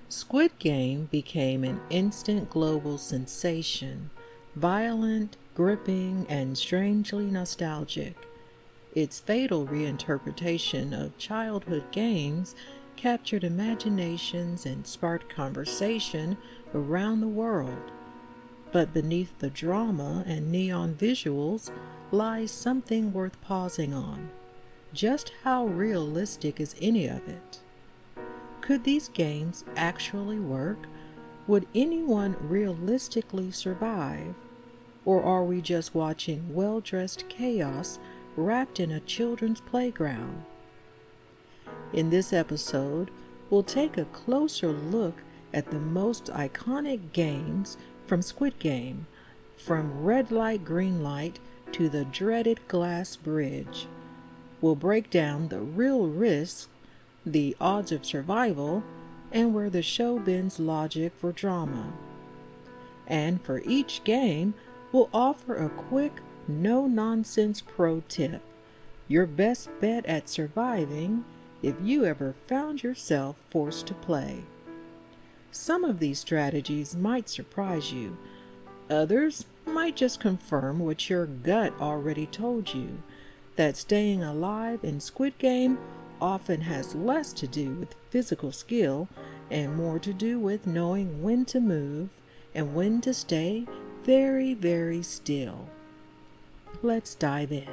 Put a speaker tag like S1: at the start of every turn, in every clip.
S1: Squid Game became an instant global sensation, violent, gripping, and strangely nostalgic. Its fatal reinterpretation of childhood games captured imaginations and sparked conversation around the world. But beneath the drama and neon visuals lies something worth pausing on. Just how realistic is any of it? Could these games actually work? Would anyone realistically survive? Or are we just watching well-dressed chaos wrapped in a children's playground? In this episode, we'll take a closer look at the most iconic games from Squid Game, from red light, green light to the dreaded glass bridge. We'll break down the real risks, the odds of survival, and where the show bends logic for drama. And for each game, we'll offer a quick, no-nonsense pro tip, your best bet at surviving if you ever found yourself forced to play. Some of these strategies might surprise you. Others might just confirm what your gut already told you, that staying alive in Squid Game often has less to do with physical skill and more to do with knowing when to move and when to stay very, very still. Let's dive in.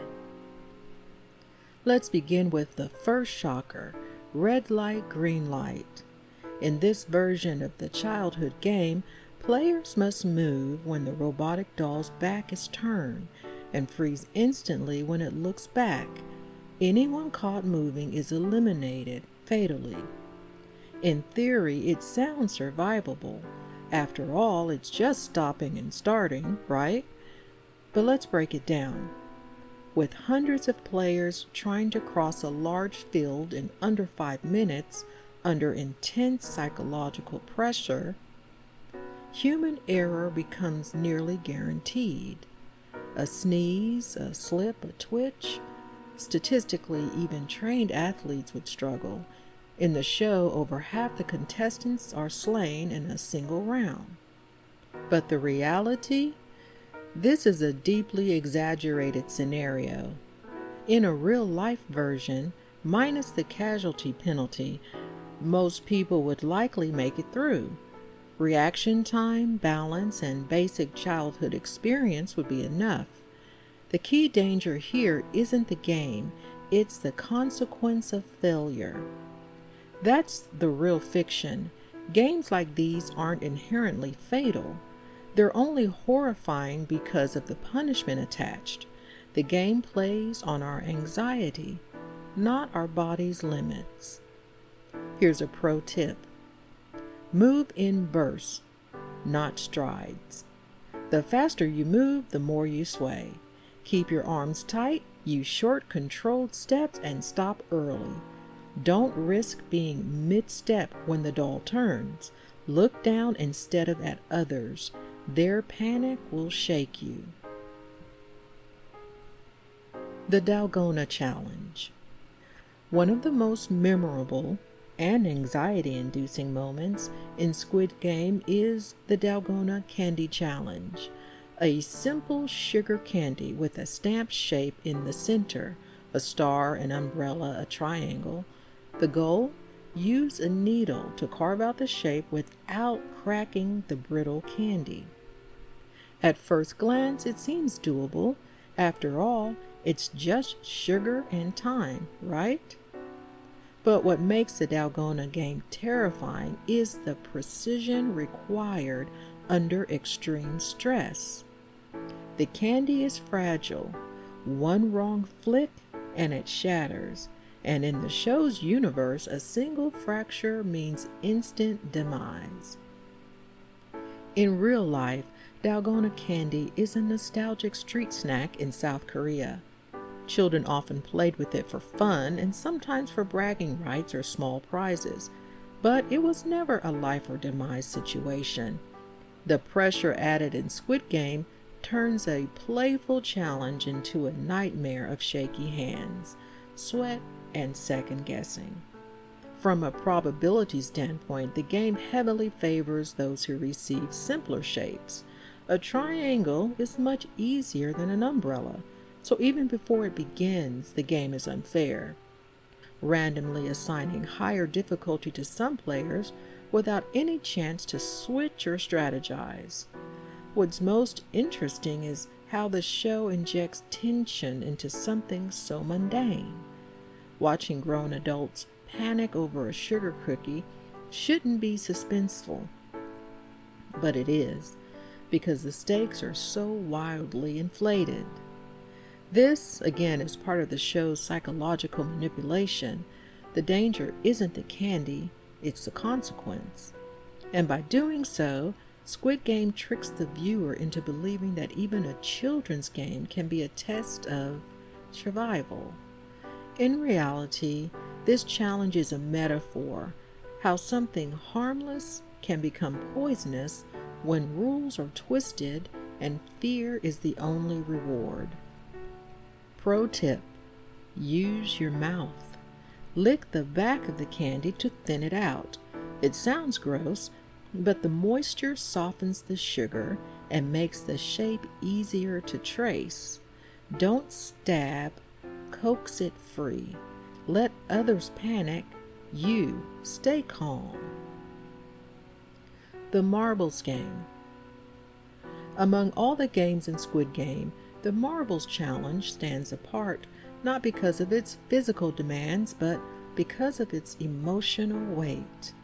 S1: Let's begin with the first shocker, red light, green light. In this version of the childhood game, players must move when the robotic doll's back is turned and freeze instantly when it looks back. Anyone caught moving is eliminated fatally. In theory, it sounds survivable. After all, it's just stopping and starting, right? But let's break it down. With hundreds of players trying to cross a large field in under 5 minutes under intense psychological pressure, human error becomes nearly guaranteed. A sneeze, a slip, a twitch. Statistically, even trained athletes would struggle. In the show, over half the contestants are slain in a single round. But the reality? This is a deeply exaggerated scenario. In a real-life version, minus the casualty penalty, most people would likely make it through. Reaction time, balance, and basic childhood experience would be enough. The key danger here isn't the game, it's the consequence of failure. That's the real fiction. Games like these aren't inherently fatal. They're only horrifying because of the punishment attached. The game plays on our anxiety, not our body's limits. Here's a pro tip. Move in bursts, not strides. The faster you move, the more you sway. Keep your arms tight, use short, controlled steps, and stop early. Don't risk being mid-step when the doll turns. Look down instead of at others. Their panic will shake you. The Dalgona Challenge. One of the most memorable and anxiety-inducing moments in Squid Game is the Dalgona Candy Challenge, a simple sugar candy with a stamped shape in the center, a star, an umbrella, a triangle. The goal? Use a needle to carve out the shape without cracking the brittle candy. At first glance, it seems doable. After all, it's just sugar and time, right? But what makes the Dalgona game terrifying is the precision required under extreme stress. The candy is fragile. One wrong flick and it shatters. And in the show's universe, a single fracture means instant demise. In real life, Dalgona candy is a nostalgic street snack in South Korea. Children often played with it for fun and sometimes for bragging rights or small prizes, but it was never a life or demise situation. The pressure added in Squid Game turns a playful challenge into a nightmare of shaky hands, sweat, and second guessing. From a probability standpoint, the game heavily favors those who receive simpler shapes. A triangle is much easier than an umbrella, so even before it begins, the game is unfair, randomly assigning higher difficulty to some players without any chance to switch or strategize. What's most interesting is how the show injects tension into something so mundane. Watching grown adults panic over a sugar cookie shouldn't be suspenseful, but it is, because the stakes are so wildly inflated. This, again, is part of the show's psychological manipulation. The danger isn't the candy, it's the consequence. And by doing so, Squid Game tricks the viewer into believing that even a children's game can be a test of survival. In reality, this challenge is a metaphor, how something harmless can become poisonous when rules are twisted and fear is the only reward. Pro tip: use your mouth. Lick the back of the candy to thin it out. It sounds gross, but the moisture softens the sugar and makes the shape easier to trace. Don't stab, coax it free. Let others panic, you stay calm. The Marbles Game. Among all the games in Squid Game, the Marbles Challenge stands apart, not because of its physical demands, but because of its emotional weight.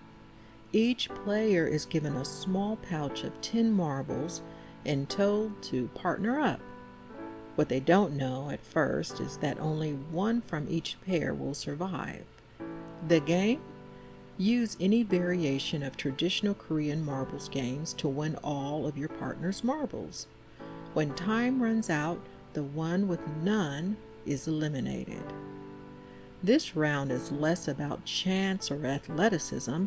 S1: Each player is given a small pouch of 10 marbles and told to partner up. What they don't know at first is that only one from each pair will survive. The game? Use any variation of traditional Korean marbles games to win all of your partner's marbles. When time runs out, the one with none is eliminated. This round is less about chance or athleticism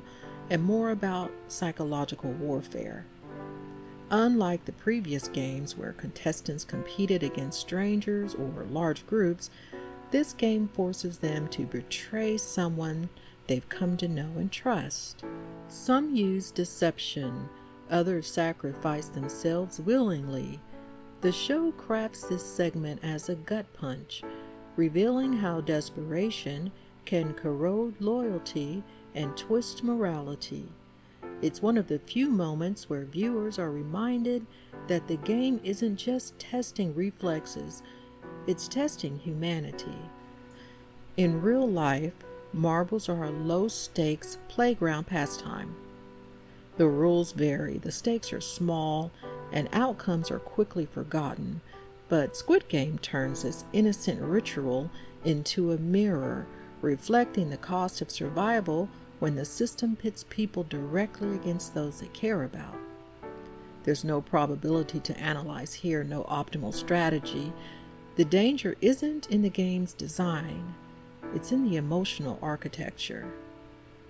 S1: and more about psychological warfare. Unlike the previous games where contestants competed against strangers or large groups, this game forces them to betray someone they've come to know and trust. Some use deception, others sacrifice themselves willingly. The show crafts this segment as a gut punch, revealing how desperation can corrode loyalty and twist morality. It's one of the few moments where viewers are reminded that the game isn't just testing reflexes, it's testing humanity. In real life, marbles are a low-stakes playground pastime. The rules vary, the stakes are small, and outcomes are quickly forgotten, but Squid Game turns this innocent ritual into a mirror, reflecting the cost of survival when the system pits people directly against those they care about. There's no probability to analyze here, no optimal strategy. The danger isn't in the game's design, it's in the emotional architecture.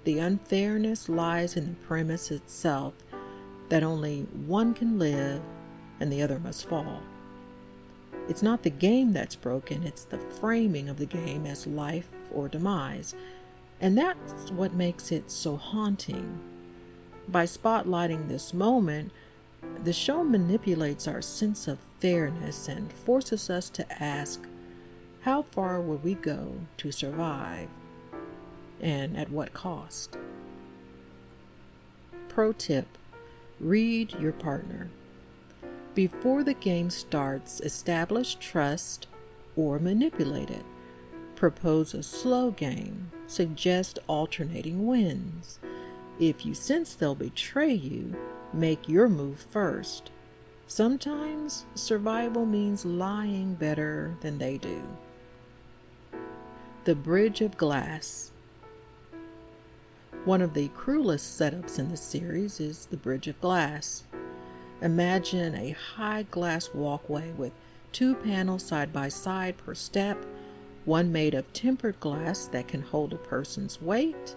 S1: The unfairness lies in the premise itself, that only one can live and the other must fall. It's not the game that's broken, it's the framing of the game as life or demise. And that's what makes it so haunting. By spotlighting this moment, the show manipulates our sense of fairness and forces us to ask, how far would we go to survive? And at what cost? Pro tip: read your partner. Before the game starts, establish trust or manipulate it. Propose a slow game. Suggest alternating wins. If you sense they'll betray you, make your move first. Sometimes survival means lying better than they do. The Bridge of Glass. One of the cruelest setups in the series is the Bridge of Glass. Imagine a high glass walkway with 2 panels side by side per step, one made of tempered glass that can hold a person's weight,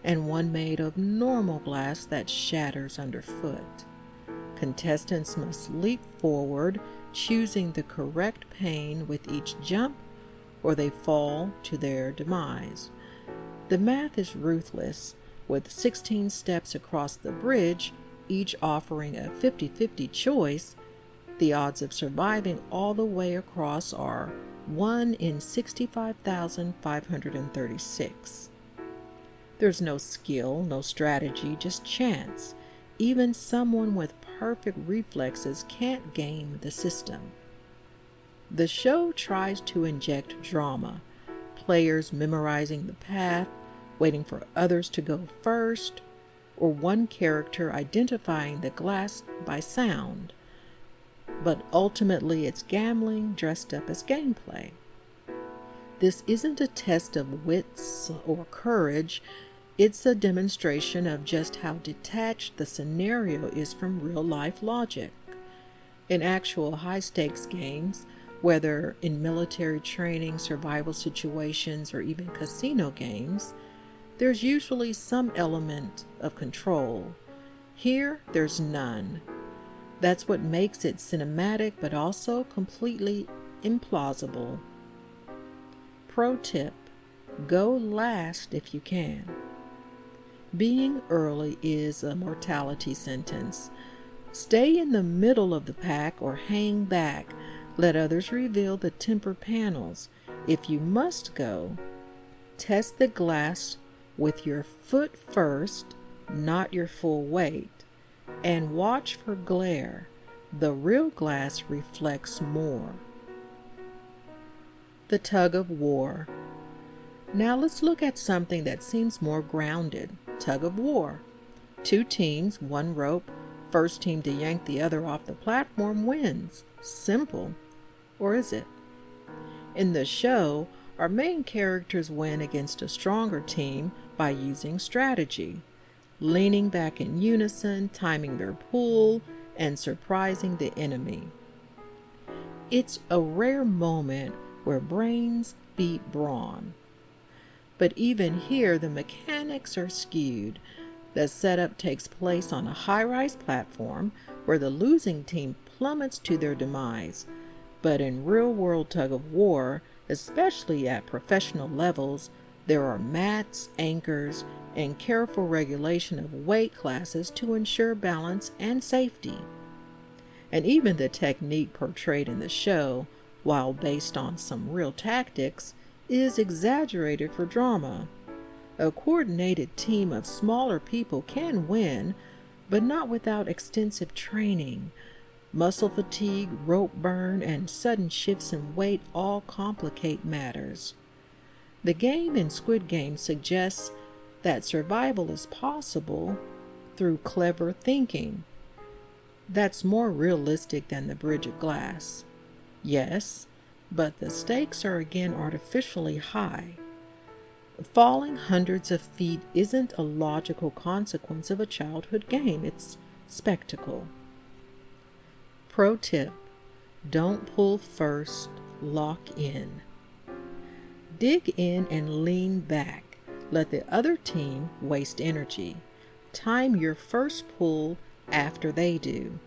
S1: and one made of normal glass that shatters underfoot. Contestants must leap forward, choosing the correct pane with each jump, or they fall to their demise. The math is ruthless, with 16 steps across the bridge, each offering a 50-50 choice. The odds of surviving all the way across are 1 in 65,536. There's no skill, no strategy, just chance. Even someone with perfect reflexes can't game the system. The show tries to inject drama, players memorizing the path, waiting for others to go first, or one character identifying the glass by sound. But ultimately it's gambling dressed up as gameplay. This isn't a test of wits or courage, it's a demonstration of just how detached the scenario is from real-life logic. In actual high-stakes games, whether in military training, survival situations, or even casino games, there's usually some element of control. Here, there's none. That's what makes it cinematic, but also completely implausible. Pro tip: go last if you can. Being early is a mortality sentence. Stay in the middle of the pack or hang back. Let others reveal the temper panels. If you must go, test the glass with your foot first, not your full weight, and watch for glare. The real glass reflects more. The Tug-of-War. Now let's look at something that seems more grounded. Tug-of-War. 2 teams, 1 rope. First team to yank the other off the platform wins. Simple. Or is it? In the show, our main characters win against a stronger team by using strategy, leaning back in unison, timing their pull, and surprising the enemy. It's a rare moment where brains beat brawn. But even here, the mechanics are skewed. The setup takes place on a high-rise platform where the losing team plummets to their demise. But in real-world tug-of-war, especially at professional levels, there are mats, anchors, and careful regulation of weight classes to ensure balance and safety. And even the technique portrayed in the show, while based on some real tactics, is exaggerated for drama. A coordinated team of smaller people can win, but not without extensive training. Muscle fatigue, rope burn, and sudden shifts in weight all complicate matters. The game in Squid Game suggests that survival is possible through clever thinking. That's more realistic than the bridge of glass. Yes, but the stakes are again artificially high. Falling hundreds of feet isn't a logical consequence of a childhood game, it's spectacle. Pro tip: don't pull first, lock in. Dig in and lean back. Let the other team waste energy. Time your first pull after they do.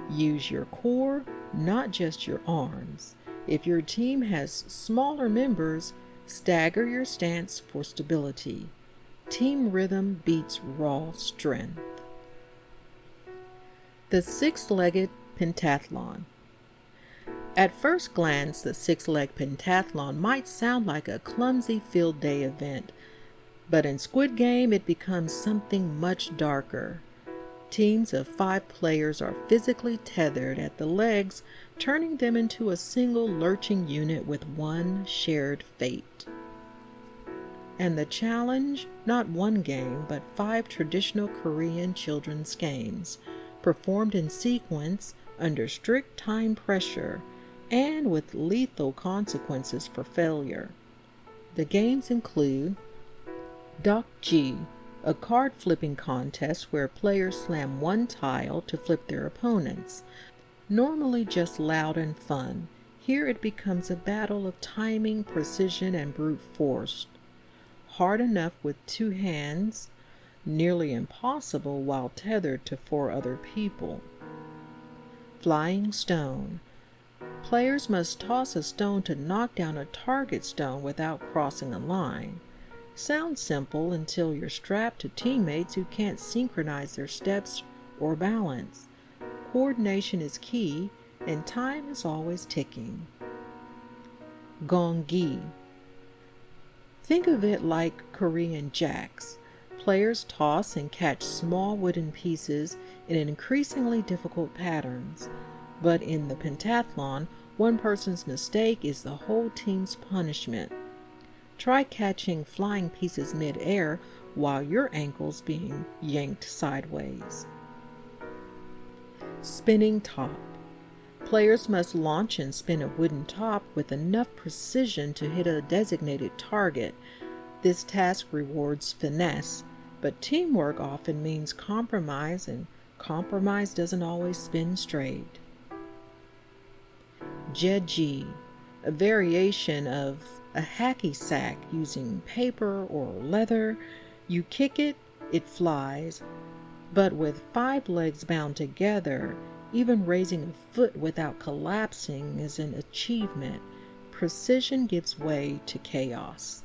S1: Use your core, not just your arms. If your team has smaller members, stagger your stance for stability. Team rhythm beats raw strength. The six-legged pentathlon. At first glance, the six-leg pentathlon might sound like a clumsy field day event, but in Squid Game it becomes something much darker. Teams of 5 players are physically tethered at the legs, turning them into a single lurching unit with one shared fate. And the challenge? Not one game, but 5 traditional Korean children's games, performed in sequence under strict time pressure and with lethal consequences for failure. The games include Dokji, a card flipping contest where players slam one tile to flip their opponents. Normally just loud and fun, here it becomes a battle of timing, precision, and brute force. Hard enough with 2 hands, nearly impossible while tethered to 4 other people. Flying stone. Players must toss a stone to knock down a target stone without crossing a line. Sounds simple until you're strapped to teammates who can't synchronize their steps or balance. Coordination is key, and time is always ticking. Gongi. Think of it like Korean jacks. Players toss and catch small wooden pieces in increasingly difficult patterns. But in the pentathlon, one person's mistake is the whole team's punishment. Try catching flying pieces mid-air while your ankle's being yanked sideways. Spinning top. Players must launch and spin a wooden top with enough precision to hit a designated target. This task rewards finesse, but teamwork often means compromise, and compromise doesn't always spin straight. Jeji, a variation of a hacky sack using paper or leather. You kick it, it flies, but with 5 legs bound together, even raising a foot without collapsing is an achievement. Precision gives way to chaos.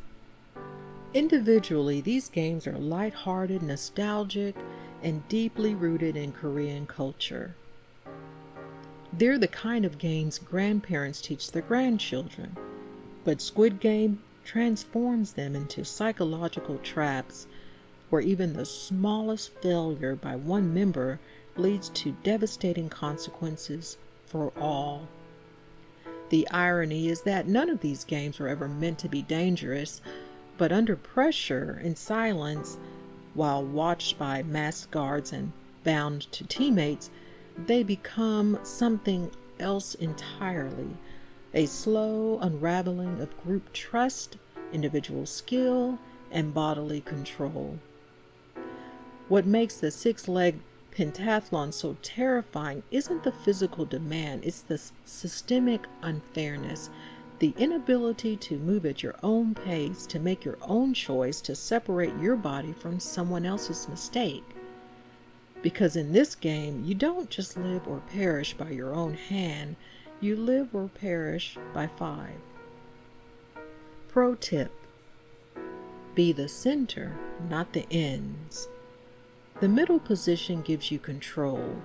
S1: Individually, these games are lighthearted, nostalgic, and deeply rooted in Korean culture. They're the kind of games grandparents teach their grandchildren, but Squid Game transforms them into psychological traps where even the smallest failure by one member leads to devastating consequences for all. The irony is that none of these games were ever meant to be dangerous, but under pressure in silence, while watched by masked guards and bound to teammates, they become something else entirely. A slow unraveling of group trust, individual skill, and bodily control. What makes the 6-leg pentathlon so terrifying isn't the physical demand, it's the systemic unfairness, the inability to move at your own pace, to make your own choice, to separate your body from someone else's mistake. Because in this game, you don't just live or perish by your own hand, you live or perish by 5. Pro tip: be the center, not the ends. The middle position gives you control.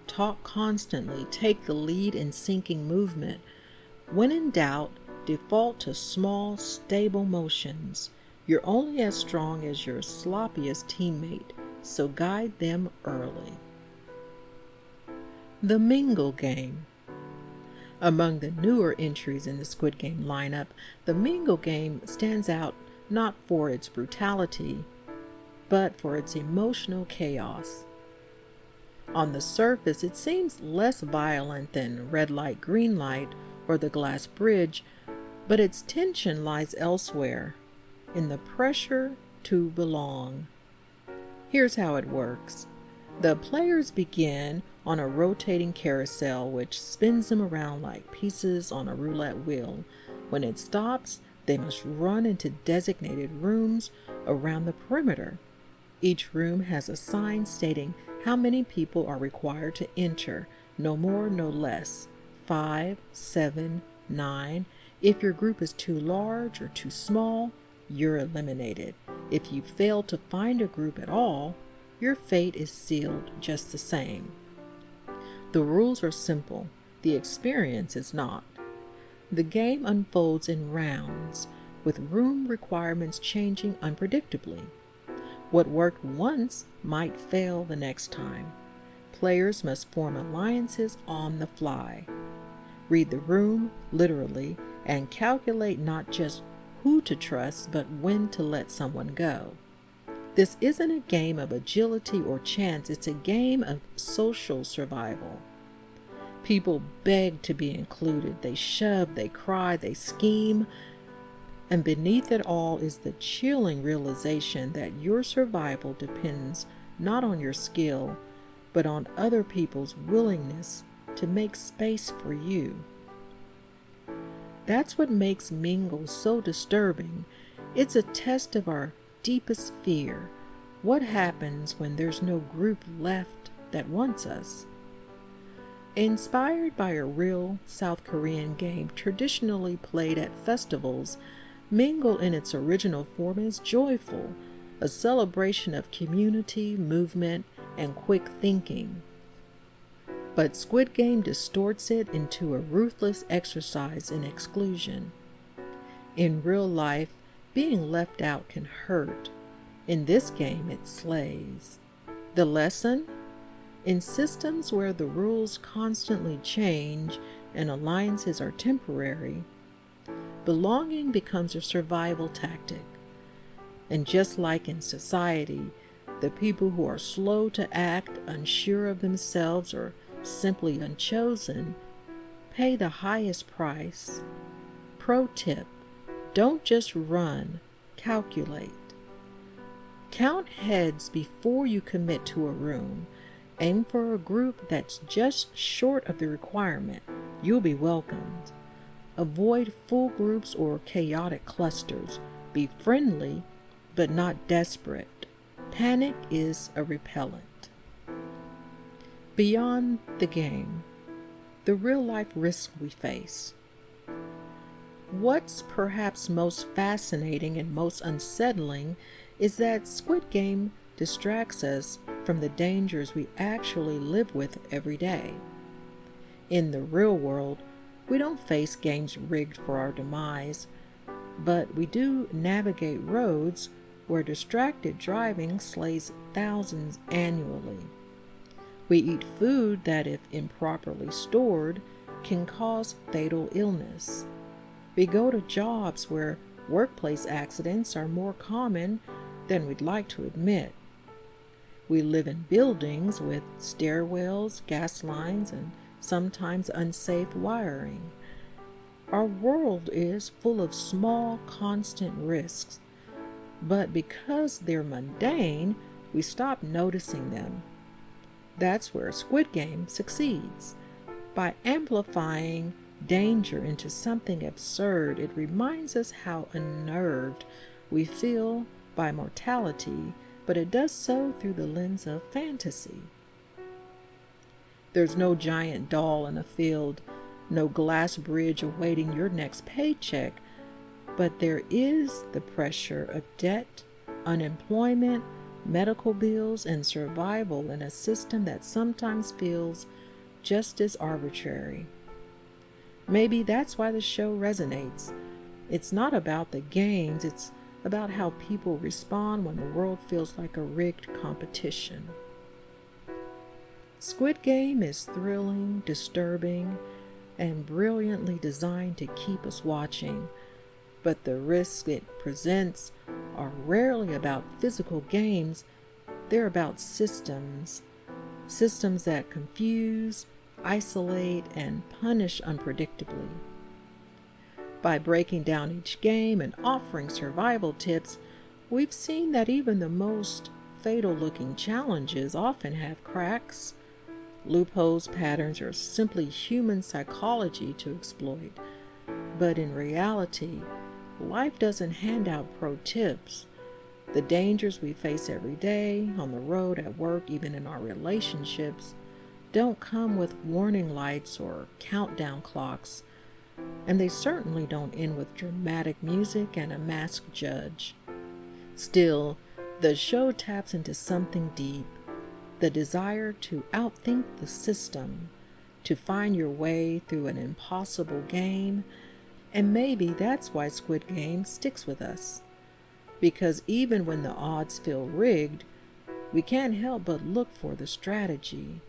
S1: Talk constantly, take the lead in syncing movement. When in doubt, default to small, stable motions. You're only as strong as your sloppiest teammate, so guide them early. The Mingle Game. Among the newer entries in the Squid Game lineup, the Mingle Game stands out not for its brutality, but for its emotional chaos. On the surface, it seems less violent than Red Light, Green Light or the Glass Bridge, but its tension lies elsewhere, in the pressure to belong. Here's how it works. The players begin on a rotating carousel which spins them around like pieces on a roulette wheel. When it stops, they must run into designated rooms around the perimeter. Each room has a sign stating how many people are required to enter, no more, no less. 5, 7, 9. If your group is too large or too small, you're eliminated. If you fail to find a group at all, your fate is sealed just the same. The rules are simple. The experience is not. The game unfolds in rounds, with room requirements changing unpredictably. What worked once might fail the next time. Players must form alliances on the fly. Read the room, literally, and calculate not just who to trust, but when to let someone go. This isn't a game of agility or chance, it's a game of social survival. People beg to be included. They shove, they cry, they scheme. And beneath it all is the chilling realization that your survival depends not on your skill, but on other people's willingness to make space for you. That's what makes Mingle so disturbing. It's a test of our deepest fear. What happens when there's no group left that wants us? Inspired by a real South Korean game traditionally played at festivals, Mingle in its original form is joyful, a celebration of community, movement, and quick thinking. But Squid Game distorts it into a ruthless exercise in exclusion. In real life, being left out can hurt. In this game, it slays. The lesson? In systems where the rules constantly change and alliances are temporary, belonging becomes a survival tactic. And just like in society, the people who are slow to act, unsure of themselves, or simply unchosen, pay the highest price. Pro tip: don't just run, calculate. Count heads before you commit to a room. Aim for a group that's just short of the requirement. You'll be welcomed. Avoid full groups or chaotic clusters. Be friendly, but not desperate. Panic is a repellent. Beyond the game, the real-life risks we face. What's perhaps most fascinating and most unsettling is that Squid Game distracts us from the dangers we actually live with every day. In the real world, we don't face games rigged for our demise, but we do navigate roads where distracted driving slays thousands annually. We eat food that, if improperly stored, can cause fatal illness. We go to jobs where workplace accidents are more common than we'd like to admit. We live in buildings with stairwells, gas lines, and sometimes unsafe wiring. Our world is full of small, constant risks, but because they're mundane, we stop noticing them. That's where Squid Game succeeds. By amplifying danger into something absurd, it reminds us how unnerved we feel by mortality, but it does so through the lens of fantasy. There's no giant doll in a field, no glass bridge awaiting your next paycheck, but there is the pressure of debt, unemployment, medical bills, and survival in a system that sometimes feels just as arbitrary. Maybe that's why the show resonates. It's not about the games, it's about how people respond when the world feels like a rigged competition. Squid Game is thrilling, disturbing, and brilliantly designed to keep us watching, but the risks it presents are rarely about physical games. They're about systems that confuse, isolate, and punish unpredictably. By breaking down each game and offering survival tips, we've seen that even the most fatal-looking challenges often have cracks, loopholes, patterns, or simply human psychology to exploit. But in reality, life doesn't hand out pro tips. The dangers we face every day, on the road, at work, even in our relationships, don't come with warning lights or countdown clocks, and they certainly don't end with dramatic music and a masked judge. Still, the show taps into something deep, the desire to outthink the system, to find your way through an impossible game, and maybe that's why Squid Game sticks with us. Because even when the odds feel rigged, we can't help but look for the strategy.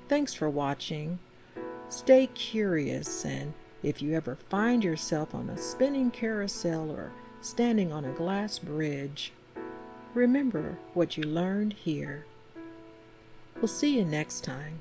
S1: Thanks for watching. Stay curious, and if you ever find yourself on a spinning carousel or standing on a glass bridge, remember what you learned here. We'll see you next time.